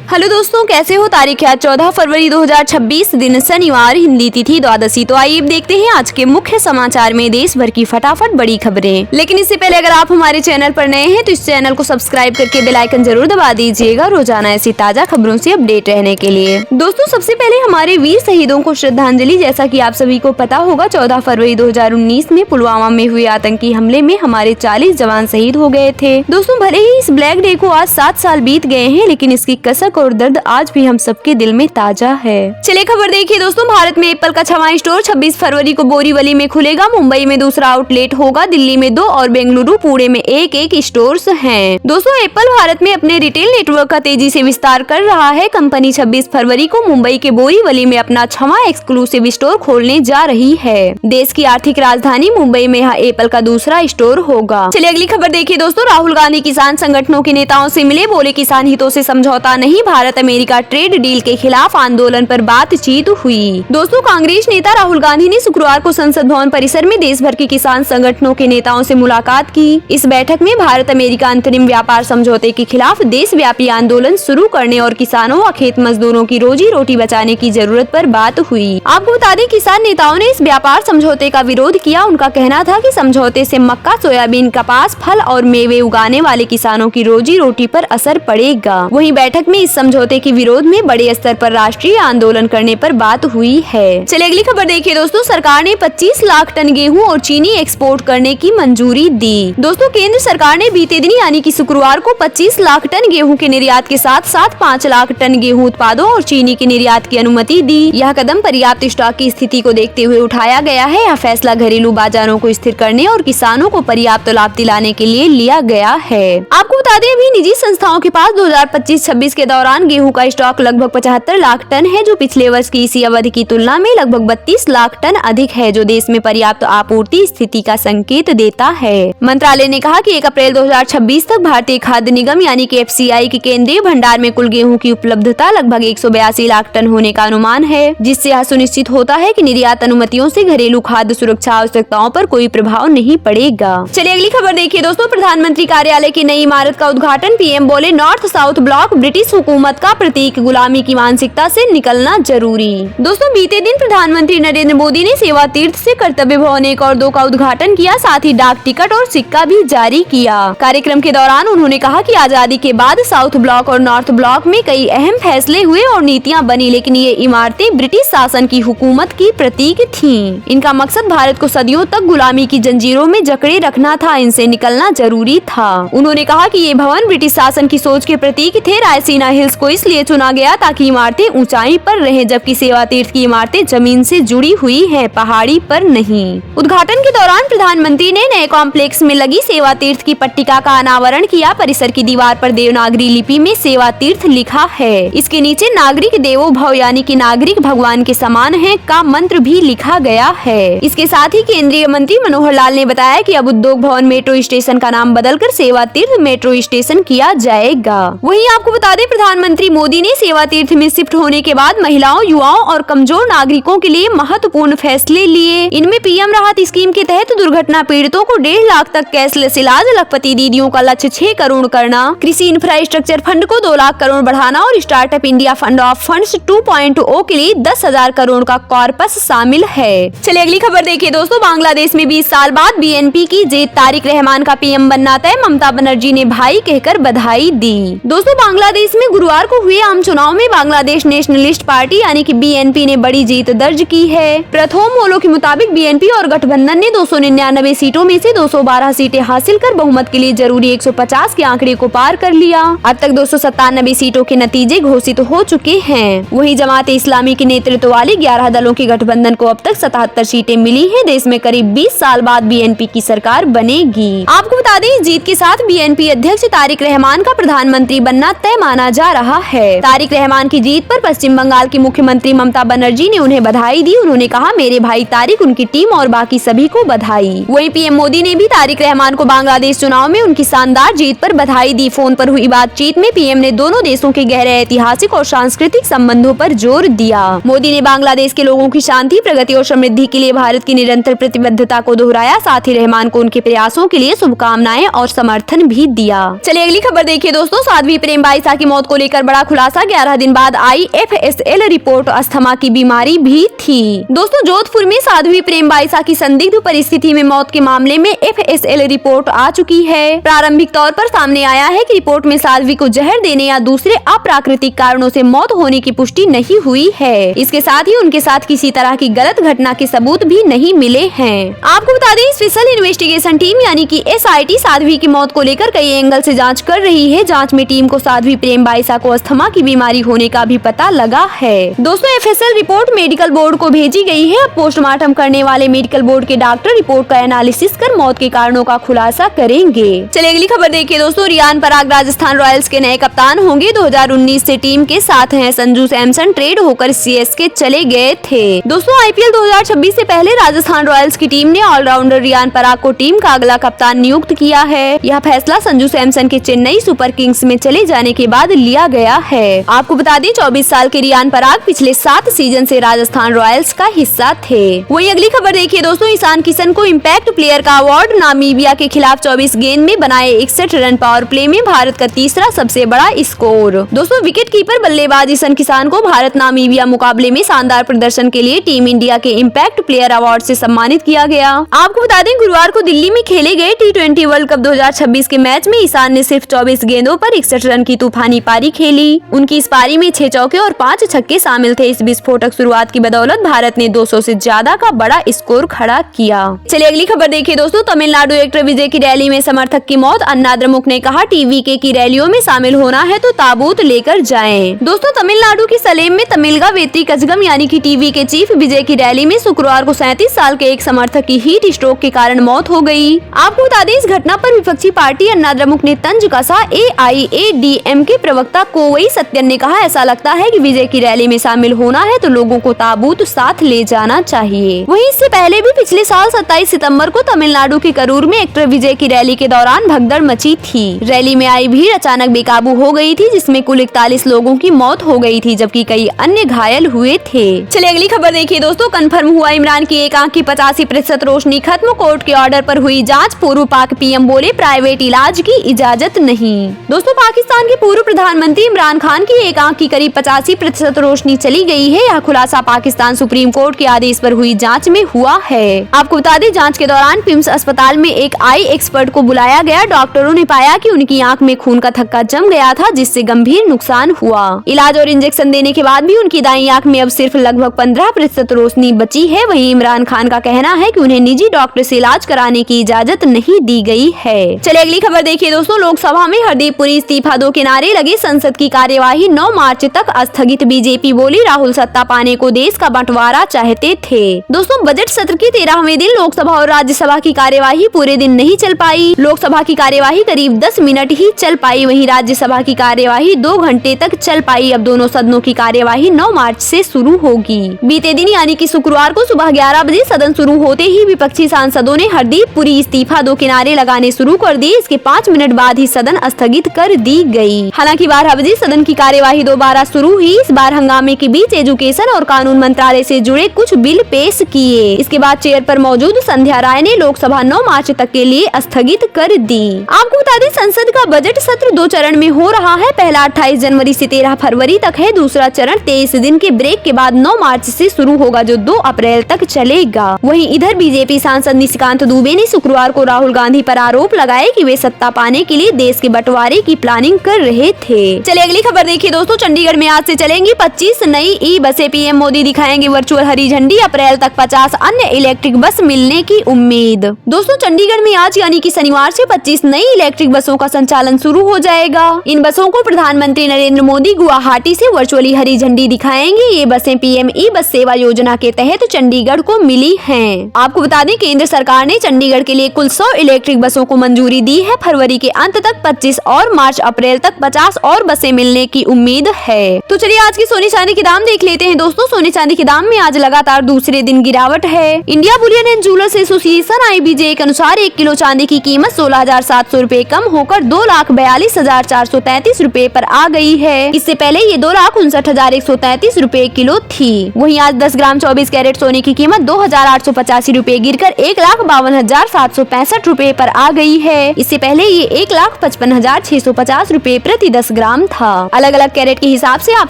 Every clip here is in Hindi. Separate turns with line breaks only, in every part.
हेलो दोस्तों, कैसे हो। तारीख है 14 फरवरी 2026, दिन शनिवार, हिंदी तिथि द्वादशी। तो आइए देखते हैं आज के मुख्य समाचार में देश भर की फटाफट बड़ी खबरें। लेकिन इससे पहले अगर आप हमारे चैनल पर नए हैं तो इस चैनल को सब्सक्राइब करके बेल आइकन जरूर दबा दीजिएगा, रोजाना ऐसी ताजा खबरों से अपडेट रहने के लिए। दोस्तों, सबसे पहले हमारे वीर शहीदों को श्रद्धांजलि। जैसा की आप सभी को पता होगा, 14 फरवरी 2019 में पुलवामा में हुए आतंकी हमले में हमारे 40 जवान शहीद हो गए थे। दोस्तों, भले ही इस ब्लैक डे को आज 7 साल बीत गए हैं, लेकिन इसकी कसक और दर्द आज भी हम सबके दिल में ताजा है। चलिए खबर देखिए दोस्तों। भारत में एप्पल का 6वां स्टोर 26 फरवरी को बोरीवली में खुलेगा। मुंबई में दूसरा आउटलेट होगा। दिल्ली में 2 और बेंगलुरु पुणे में एक स्टोर्स हैं। दोस्तों, एप्पल भारत में अपने रिटेल नेटवर्क का तेजी से विस्तार कर रहा है। कंपनी 26 फरवरी को मुंबई के बोरीवली में अपना 6वां एक्सक्लूसिव स्टोर खोलने जा रही है। देश की आर्थिक राजधानी मुंबई में यहाँ एप्पल का दूसरा स्टोर होगा। चलिए अगली खबर देखिए दोस्तों। राहुल गांधी किसान संगठनों के नेताओं से मिले, बोले किसान हितों से समझौता नहीं, भारत अमेरिका ट्रेड डील के खिलाफ आंदोलन पर बातचीत हुई। दोस्तों, कांग्रेस नेता राहुल गांधी ने शुक्रवार को संसद भवन परिसर में देश भर के किसान संगठनों के नेताओं से मुलाकात की। इस बैठक में भारत अमेरिका अंतरिम व्यापार समझौते के खिलाफ देशव्यापी आंदोलन शुरू करने और किसानों व खेत मजदूरों की रोजी रोटी बचाने की जरूरत पर बात हुई। आपको बता दें, किसान नेताओं ने इस व्यापार समझौते का विरोध किया। उनका कहना था कि समझौते से मक्का, सोयाबीन, कपास, फल और मेवे उगाने वाले किसानों की रोजी रोटी पर असर पड़ेगा। वहीं बैठक में इस समझौते के विरोध में बड़े स्तर पर राष्ट्रीय आंदोलन करने पर बात हुई है। चलिए अगली खबर देखिए दोस्तों। सरकार ने 25 लाख टन गेहूं और चीनी एक्सपोर्ट करने की मंजूरी दी। दोस्तों, केंद्र सरकार ने बीते दिन यानी कि शुक्रवार को 25 लाख टन गेहूं के निर्यात के साथ साथ 5 लाख टन गेहूं उत्पादों और चीनी के निर्यात की अनुमति दी। यह कदम पर्याप्त स्टॉक की स्थिति को देखते हुए उठाया गया है। यह फैसला घरेलू बाजारों को स्थिर करने और किसानों को पर्याप्त लाभ दिलाने के लिए लिया गया है। आपको बता दें, अभी निजी संस्थाओं के पास 2025-26 के दौरान गेहूं का स्टॉक लगभग 75 लाख टन है, जो पिछले वर्ष की इसी अवधि की तुलना में लगभग 32 लाख टन अधिक है, जो देश में पर्याप्त आपूर्ति स्थिति का संकेत देता है। मंत्रालय ने कहा कि 1 अप्रैल 2026 तक भारतीय खाद्य निगम यानी कि FCI के केंद्रीय भंडार में कुल गेहूं की उपलब्धता लगभग 182 लाख टन होने का अनुमान है, जिससे यह सुनिश्चित होता है कि निर्यात अनुमतियों से घरेलू खाद्य सुरक्षा आवश्यकताओं पर कोई प्रभाव नहीं पड़ेगा। चलिए अगली खबर देखिए दोस्तों। प्रधानमंत्री कार्यालय की नई इमारत का उद्घाटन। PM बोले, नॉर्थ साउथ ब्लॉक ब्रिटिश हुकूमत का प्रतीक, गुलामी की मानसिकता से निकलना जरूरी। दोस्तों, बीते दिन प्रधानमंत्री नरेंद्र मोदी ने सेवा तीर्थ से कर्तव्य भवन 1 और 2 का उद्घाटन किया, साथ ही डाक टिकट और सिक्का भी जारी किया। कार्यक्रम के दौरान उन्होंने कहा कि आजादी के बाद साउथ ब्लॉक और नॉर्थ ब्लॉक में कई अहम फैसले हुए और नीतियां बनी, लेकिन ये इमारतें ब्रिटिश शासन की हुकूमत की प्रतीक थीं। इनका मकसद भारत को सदियों तक गुलामी की जंजीरों में जकड़े रखना था, इनसे निकलना जरूरी था। उन्होंने कहा कि ये भवन ब्रिटिश शासन की सोच के प्रतीक थे। रायसीना हिल्स को इसलिए चुना गया ताकि इमारतें ऊंचाई पर रहें, जबकि सेवा तीर्थ की इमारतें जमीन से जुड़ी हुई हैं, पहाड़ी पर नहीं। उद्घाटन के दौरान प्रधानमंत्री ने नए कॉम्प्लेक्स में लगी सेवा तीर्थ की पट्टिका का अनावरण किया। परिसर की दीवार पर देवनागरी लिपि में सेवा तीर्थ लिखा है। इसके नीचे नागरिक देवो भव यानी कि नागरिक भगवान के समान है का मंत्र भी लिखा गया है। इसके साथ ही केंद्रीय मंत्री मनोहर लाल ने बताया कि अब उद्योग भवन मेट्रो स्टेशन का नाम बदलकर सेवा तीर्थ मेट्रो स्टेशन किया जाएगा। वहीं आपको बता दें, प्रधानमंत्री मोदी ने सेवा तीर्थ में शिफ्ट होने के बाद महिलाओं, युवाओं और कमजोर नागरिकों के लिए महत्वपूर्ण फैसले लिए। इनमें PM राहत स्कीम के तहत दुर्घटना पीड़ितों को 1.5 लाख तक कैशलेस इलाज, लखपति दीदियों का लक्ष्य 6 करोड़ करना, कृषि इंफ्रास्ट्रक्चर फंड को 2 लाख करोड़ बढ़ाना और startup India fund of funds 2.0 के लिए 10,000 करोड़ का कॉर्पस शामिल है। चलिए अगली खबर देखिए दोस्तों। बांग्लादेश में 20 साल बाद BNP की जीत, तारिक रहमान का PM बनना तय, ममता बनर्जी ने भाई कहकर बधाई दी। दोस्तों, बांग्लादेश में गुरुवार को हुए आम चुनाव में बांग्लादेश नेशनलिस्ट पार्टी यानी कि BNP ने बड़ी जीत दर्ज की है। प्रथम पोलों के मुताबिक BNP और गठबंधन ने 299 सीटों में से 212 सीटें हासिल कर बहुमत के लिए जरूरी 150 के आंकड़े को पार कर लिया। अब तक 297 सीटों के नतीजे घोषित हो चुके हैं। वहीं जमात इस्लामी के नेतृत्व वाले 11 दलों के गठबंधन को अब तक 77 सीटें मिली हैं। देश में करीब 20 साल बाद BNP की सरकार बनेगी। आपको बता दें, इस जीत के साथ BNP अध्यक्ष तारिक रहमान का प्रधानमंत्री बनना तय माना जा रहा है। तारिक रहमान की जीत पर पश्चिम बंगाल की मुख्यमंत्री ममता बनर्जी ने उन्हें बधाई दी। उन्होंने कहा, मेरे भाई तारिक, उनकी टीम और बाकी सभी को बधाई। वहीं PM मोदी ने भी तारिक रहमान को बांग्लादेश चुनाव में उनकी शानदार जीत पर बधाई दी। फोन पर हुई बातचीत में PM ने दोनों देशों के गहरे ऐतिहासिक और सांस्कृतिक संबंधों पर जोर दिया। मोदी ने बांग्लादेश के लोगों की शांति, प्रगति और समृद्धि के लिए भारत की निरंतर प्रतिबद्धता को दोहराया। साथ ही रहमान को उनके प्रयासों के लिए शुभकामनाएं और समर्थन भी दिया। चलिए अगली खबर देखिए दोस्तों। साध्वी प्रेमबाई शाह की मौत को लेकर बड़ा खुलासा, 11 दिन बाद आई FSL रिपोर्ट, अस्थमा की बीमारी भी थी। दोस्तों जोधपुर में साध्वी प्रेम बाईसा की संदिग्ध परिस्थिति में मौत के मामले में FSL रिपोर्ट आ चुकी है। प्रारंभिक तौर पर सामने आया है कि रिपोर्ट में साध्वी को जहर देने या दूसरे अप्राकृतिक कारणों से मौत होने की पुष्टि नहीं हुई है। इसके साथ ही उनके साथ किसी तरह की गलत घटना के सबूत भी नहीं मिले हैं। आपको बता दें, स्पेशल इन्वेस्टिगेशन टीम यानी कि SIT साध्वी की मौत को लेकर कई एंगल से जांच कर रही है। जांच में टीम को साध्वी प्रेम बाईसा को अस्थमा की बीमारी होने का भी पता लगा है। दोस्तों FSL रिपोर्ट मेडिकल बोर्ड को भेजी गई है। अब पोस्टमार्टम करने वाले मेडिकल बोर्ड के डॉक्टर रिपोर्ट का एनालिसिस कर मौत के कारणों का खुलासा करेंगे। चलिए अगली खबर देखिए दोस्तों, रियान पराग राजस्थान रॉयल्स के नए कप्तान होंगे। 2019 से टीम के साथ हैं। संजू सैमसन ट्रेड होकर CSK चले गए थे। दोस्तों IPL 2026 से पहले राजस्थान रॉयल्स की टीम ने ऑलराउंडर रियान पराग को टीम का अगला कप्तान नियुक्त किया है। यह फैसला संजू सैमसन के चेन्नई सुपर किंग्स में चले जाने के बाद लिया गया है। आपको बता दें 24 साल के रियान पराग पिछले 7 सीजन से राजस्थान रॉयल्स का हिस्सा थे। वहीं अगली खबर देखिए दोस्तों, ईशान किशन को इम्पैक्ट प्लेयर का अवार्ड। नामीबिया के खिलाफ 24 गेंद में बनाए 61 रन, पावर प्ले में भारत का तीसरा सबसे बड़ा स्कोर। दोस्तों विकेट कीपर बल्लेबाज ईशान किशन को भारत नामीबिया मुकाबले में शानदार प्रदर्शन के लिए टीम इंडिया के इम्पैक्ट प्लेयर अवार्ड से सम्मानित किया गया। आपको बता दें गुरुवार को दिल्ली में खेले गए T20 वर्ल्ड कप 2026 के मैच में ईशान ने सिर्फ 24 गेंदों पर 61 रन की तूफानी पारी खेली। उनकी इस पारी में 6 चौके और 5 छक्के शामिल थे। इस विस्फोटक शुरुआत की बदौलत भारत ने 200 से ज्यादा का बड़ा स्कोर खड़ा किया। चलिए अगली खबर देखिए दोस्तों, तमिलनाडु एक्टर विजय की रैली में समर्थक की मौत। अन्ना द्रमुक ने कहा TVK की रैलियों में शामिल होना है तो ताबूत लेकर जाएं। दोस्तों तमिलनाडु की सलेम में तमिलगा वेत्री कजगम यानी कि TVK चीफ विजय की रैली में शुक्रवार को 37 साल के एक समर्थक की हीट स्ट्रोक के कारण मौत हो गई। आपको बता दें इस घटना पर विपक्षी पार्टी अन्ना द्रमुक ने तंज कसा। AIADMK प्रवक्ता कोवई सत्यन ने कहा, ऐसा लगता है कि विजय की रैली में शामिल होना है तो लोगों को ताबूत साथ ले जाना चाहिए। वहीं इससे पहले भी पिछले साल 27 सितंबर को तमिलनाडु के करूर में एक्टर विजय की रैली के दौरान भगदड़ मची थी। रैली में आई भीड़ अचानक बेकाबू हो गई थी, जिसमें कुल 41 लोगों की मौत हो गई थी जबकि कई अन्य घायल हुए थे। चलिए अगली खबर देखिए दोस्तों, कंफर्म हुआ इमरान की एक आंख की 85% रोशनी खत्म। कोर्ट के ऑर्डर पर हुई जांच। पूर्व पाक PM बोले प्राइवेट इलाज की इजाजत नहीं। दोस्तों पाकिस्तान के पूर्व प्रधानमंत्री इमरान खान की एक आंख की करीब 85% रोशनी चली गई है। यह खुलासा पाकिस्तान सुप्रीम कोर्ट के आदेश पर हुई जांच में हुआ है। आपको बता दें जांच के दौरान पिम्स अस्पताल में एक आई एक्सपर्ट को बुलाया गया। डॉक्टरों ने पाया कि उनकी आंख में खून का थक्का जम गया था, जिससे गंभीर नुकसान हुआ। इलाज और इंजेक्शन देने के बाद भी उनकी दाईं आंख में अब सिर्फ लगभग 15% रोशनी बची है। वहीं इमरान खान का कहना है कि उन्हें निजी डॉक्टर से इलाज कराने की इजाजत नहीं दी गई है। चलिए अगली खबर देखिए दोस्तों, लोकसभा में हरदीप पुरी इस्तीफा दो के नारे लगे। संसद की कार्यवाही 9 मार्च तक स्थगित। बीजेपी बोली राहुल सत्ता पाने को देश का बंटवारा चाहते थे। दोस्तों बजट सत्र के 13वें दिन लोकसभा और राज्यसभा की कार्यवाही पूरे दिन नहीं चल पाई। लोकसभा की कार्यवाही करीब 10 मिनट ही चल पाई, वहीं राज्यसभा की कार्यवाही 2 घंटे तक चल पाई। अब दोनों सदनों की कार्यवाही 9 मार्च से शुरू होगी। बीते दिन यानी कि शुक्रवार को सुबह 11 बजे सदन शुरू होते ही विपक्षी सांसदों ने हरदीप पुरी इस्तीफा दो के नारे लगाने शुरू कर दिए। इसके 5 मिनट बाद ही सदन स्थगित कर दी गई। हालांकि 12 बजे सदन की कार्यवाही दोबारा शुरू हुई। इस बार हंगामे के बीच एजुकेशन और कानून मंत्रालय से जुड़े कुछ बिल पेश किए। इसके बाद चेयर पर मौजूद संध्या राय ने लोकसभा 9 मार्च तक के लिए स्थगित कर दी। आपको बता दें संसद का बजट सत्र 2 चरण में हो रहा है। पहला 28 जनवरी से 13 फरवरी तक है। दूसरा चरण 23 दिन के ब्रेक के बाद 9 मार्च से शुरू होगा, जो 2 अप्रैल तक चलेगा। वहीं इधर बीजेपी सांसद निशिकांत दुबे ने शुक्रवार को राहुल गांधी पर आरोप लगाए कि वे सत्ता पाने के लिए देश के बंटवारे की प्लानिंग कर रहे थे। चलिए अगली खबर देखिए दोस्तों, चंडीगढ़ में आज से चलेंगी 25 नई ई-बसें। PM मोदी दिखाएंगे वर्चुअल हरी झंडी। अप्रैल तक 50 अन्य इलेक्ट्रिक बस मिलने की उम्मीद। दोस्तों चंडीगढ़ में आज यानी कि शनिवार से 25 नई इलेक्ट्रिक बसों का संचालन शुरू हो जाएगा। इन बसों को प्रधानमंत्री नरेंद्र मोदी गुवाहाटी से वर्चुअली हरी झंडी दिखाएंगे। ये बसें PM ई बस सेवा योजना के तहत चंडीगढ़ को मिली हैं। आपको बता दें केंद्र सरकार ने चंडीगढ़ के लिए कुल 100 इलेक्ट्रिक बसों को मंजूरी दी है। फरवरी के अंत तक 25 और मार्च अप्रैल तक 50 और बसें मिलने की उम्मीद है। तो चलिए आज की सोने चांदी के दाम देख लेते हैं दोस्तों। सोने चांदी के दाम में आज लगातार दूसरे दिन गिरावट है। India Boolean and jewellers association IBJ के अनुसार 1 किलो चांदी की कीमत 16,700 रूपए कम होकर 2,42,433 रूपए पर आ गई है। इससे पहले ये 2,59,133 रूपए किलो थी। वहीं आज 10 ग्राम 24 कैरेट सोने की कीमत 2,885 रूपए गिरकर 1,52,765 रूपए पर आ गई है। इससे पहले ये 1,55,650 रूपए प्रति 10 ग्राम ग्राम था। अलग अलग कैरेट के हिसाब से आप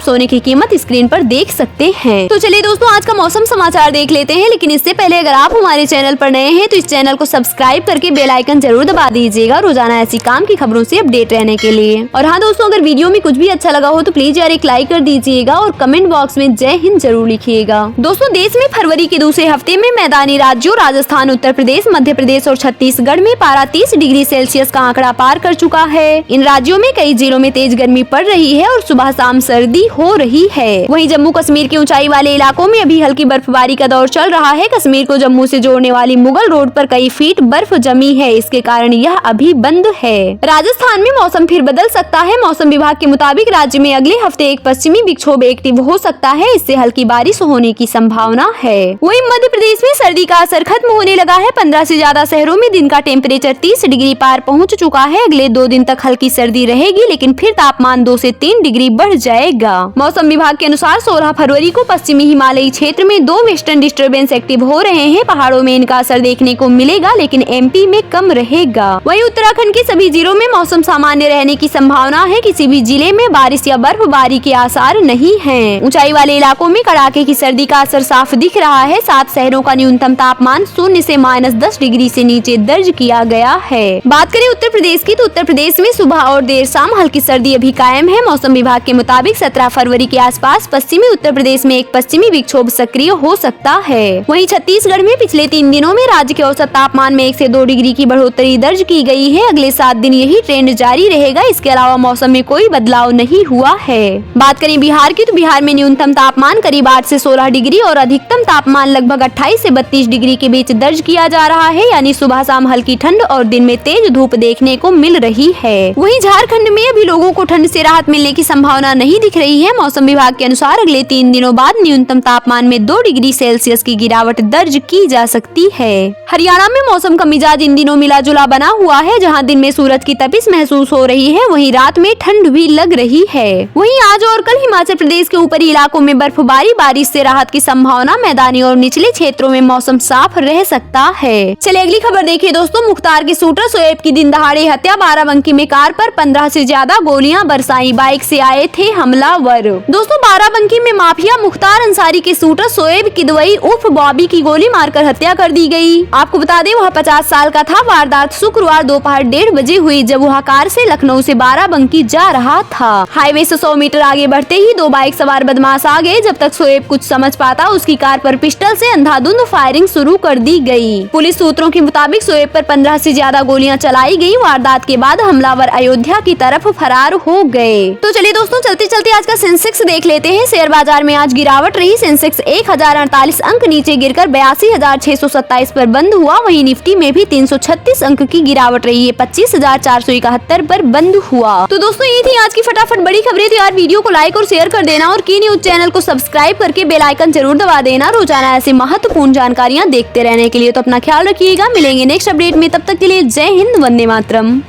सोने की कीमत स्क्रीन पर देख सकते हैं। तो चलिए दोस्तों आज का मौसम समाचार देख लेते हैं, लेकिन इससे पहले अगर आप हमारे चैनल पर नए हैं तो इस चैनल को सब्सक्राइब करके बेल आइकन जरूर दबा दीजिएगा रोजाना ऐसी काम की खबरों से अपडेट रहने के लिए। और हाँ दोस्तों, अगर वीडियो में कुछ भी अच्छा लगा हो तो प्लीज यार एक लाइक कर दीजिएगा और कमेंट बॉक्स में जय हिंद जरूर लिखिएगा। दोस्तों देश में फरवरी के दूसरे हफ्ते में मैदानी राज्यों राजस्थान, उत्तर प्रदेश, मध्य प्रदेश और छत्तीसगढ़ में पारा 30 डिग्री सेल्सियस का आंकड़ा पार कर चुका है। इन राज्यों में कई जिलों में तेज गर्मी पड़ रही है और सुबह शाम सर्दी हो रही है। वहीं जम्मू कश्मीर के ऊंचाई वाले इलाकों में अभी हल्की बर्फबारी का दौर चल रहा है। कश्मीर को जम्मू से जोड़ने वाली मुगल रोड पर कई फीट बर्फ जमी है, इसके कारण यह अभी बंद है। राजस्थान में मौसम फिर बदल सकता है। मौसम विभाग के मुताबिक राज्य में अगले हफ्ते एक पश्चिमी विक्षोभ एक्टिव हो सकता है, इससे हल्की बारिश होने की संभावना है। वहीं मध्य प्रदेश में सर्दी का असर खत्म होने लगा है। 15 से ज्यादा शहरों में दिन का टेम्परेचर 30 डिग्री पार पहुंच चुका है। अगले 2 दिन तक हल्की सर्दी रहेगी, लेकिन फिर तापमान 2 से 3 डिग्री बढ़ जाएगा। मौसम विभाग के अनुसार 16 फरवरी को पश्चिमी हिमालयी क्षेत्र में 2 वेस्टर्न डिस्टर्बेंस एक्टिव हो रहे हैं। पहाड़ों में इनका असर देखने को मिलेगा, लेकिन एमपी में कम रहेगा। वहीं उत्तराखंड के सभी जिलों में मौसम सामान्य रहने की संभावना है। किसी भी जिले में बारिश या बर्फबारी के आसार नहीं हैं। ऊंचाई वाले इलाकों में कड़ाके की सर्दी का असर साफ दिख रहा है। 7 शहरों का न्यूनतम तापमान 0 से -10 डिग्री से नीचे दर्ज किया गया है। बात करें उत्तर प्रदेश की तो उत्तर प्रदेश में सुबह और देर शाम हल्की सर्दी अभी कायम है। मौसम विभाग के मुताबिक 17 फरवरी के आसपास पश्चिमी उत्तर प्रदेश में एक पश्चिमी विक्षोभ सक्रिय हो सकता है। वहीं छत्तीसगढ़ में पिछले 3 दिनों में राज्य के औसत तापमान में 1 से 2 डिग्री की बढ़ोतरी दर्ज की गई है। अगले 7 दिन यही ट्रेंड जारी रहेगा। इसके अलावा मौसम में कोई बदलाव नहीं हुआ है। बात करें बिहार की तो बिहार में न्यूनतम तापमान करीब 8 से 16 डिग्री और अधिकतम तापमान लगभग 28 से 32 डिग्री के बीच दर्ज किया जा रहा है, यानी सुबह शाम हल्की ठंड और दिन में तेज धूप देखने को मिल रही है। वहीं झारखंड में अभी लोगों को ठंड से राहत मिलने की संभावना नहीं दिख रही है। मौसम विभाग के अनुसार अगले 3 दिनों बाद न्यूनतम तापमान में 2 डिग्री सेल्सियस की गिरावट दर्ज की जा सकती है। हरियाणा में मौसम का मिजाज इन दिनों मिला जुला बना हुआ है, जहां दिन में सूरज की तपिश महसूस हो रही है, वहीं रात में ठंड भी लग रही है। वहीं आज और कल हिमाचल प्रदेश के ऊपरी इलाकों में बर्फबारी, बारिश से राहत की संभावना। मैदानी और निचले क्षेत्रों में मौसम साफ रह सकता है। चलिए अगली खबर देखिए दोस्तों। मुख्तार के शूटर शोएब की दिन दहाड़े हत्या। बाराबंकी में कार पर 15 से ज्यादा गोलियां बरसाई, बाइक से आए थे हमलावर। दोस्तों बाराबंकी में माफिया मुख्तार अंसारी के शूटर शोएब किदवई उर्फ बॉबी की गोली मारकर हत्या कर दी गई। आपको बता दें वह 50 साल का था। वारदात शुक्रवार दोपहर 1:30 बजे हुई, जब वह कार से लखनऊ से बाराबंकी जा रहा था। हाईवे से 100 मीटर आगे बढ़ते ही 2 बाइक सवार बदमाश आ गए। जब तक शोएब कुछ समझ पाता, उसकी कार पर पिस्टल से अंधाधुंध फायरिंग शुरू कर दी गई। पुलिस सूत्रों के मुताबिक शोएब पर 15 से ज्यादा गोलियां चलाई गई। वारदात के बाद हमलावर अयोध्या की तरफ फरार हो गए। तो चलिए दोस्तों चलते चलते आज का सेंसेक्स देख लेते हैं। शेयर बाजार में आज गिरावट रही। सेंसेक्स 1048 अंक नीचे गिरकर 82,627 पर बंद हुआ। वहीं निफ्टी में भी 336 अंक की गिरावट रही है, 25,471 पर बंद हुआ। तो दोस्तों ये थी आज की फटाफट बड़ी खबरें। तो यार वीडियो को लाइक और शेयर कर देना और की न्यूज चैनल को सब्सक्राइब करके बेल आइकन जरूर दबा देना रोजाना ऐसी महत्वपूर्ण जानकारियां देखते रहने के लिए। तो अपना ख्याल रखिएगा, मिलेंगे नेक्स्ट अपडेट में। तब तक के लिए जय हिंद, वंदे मातरम।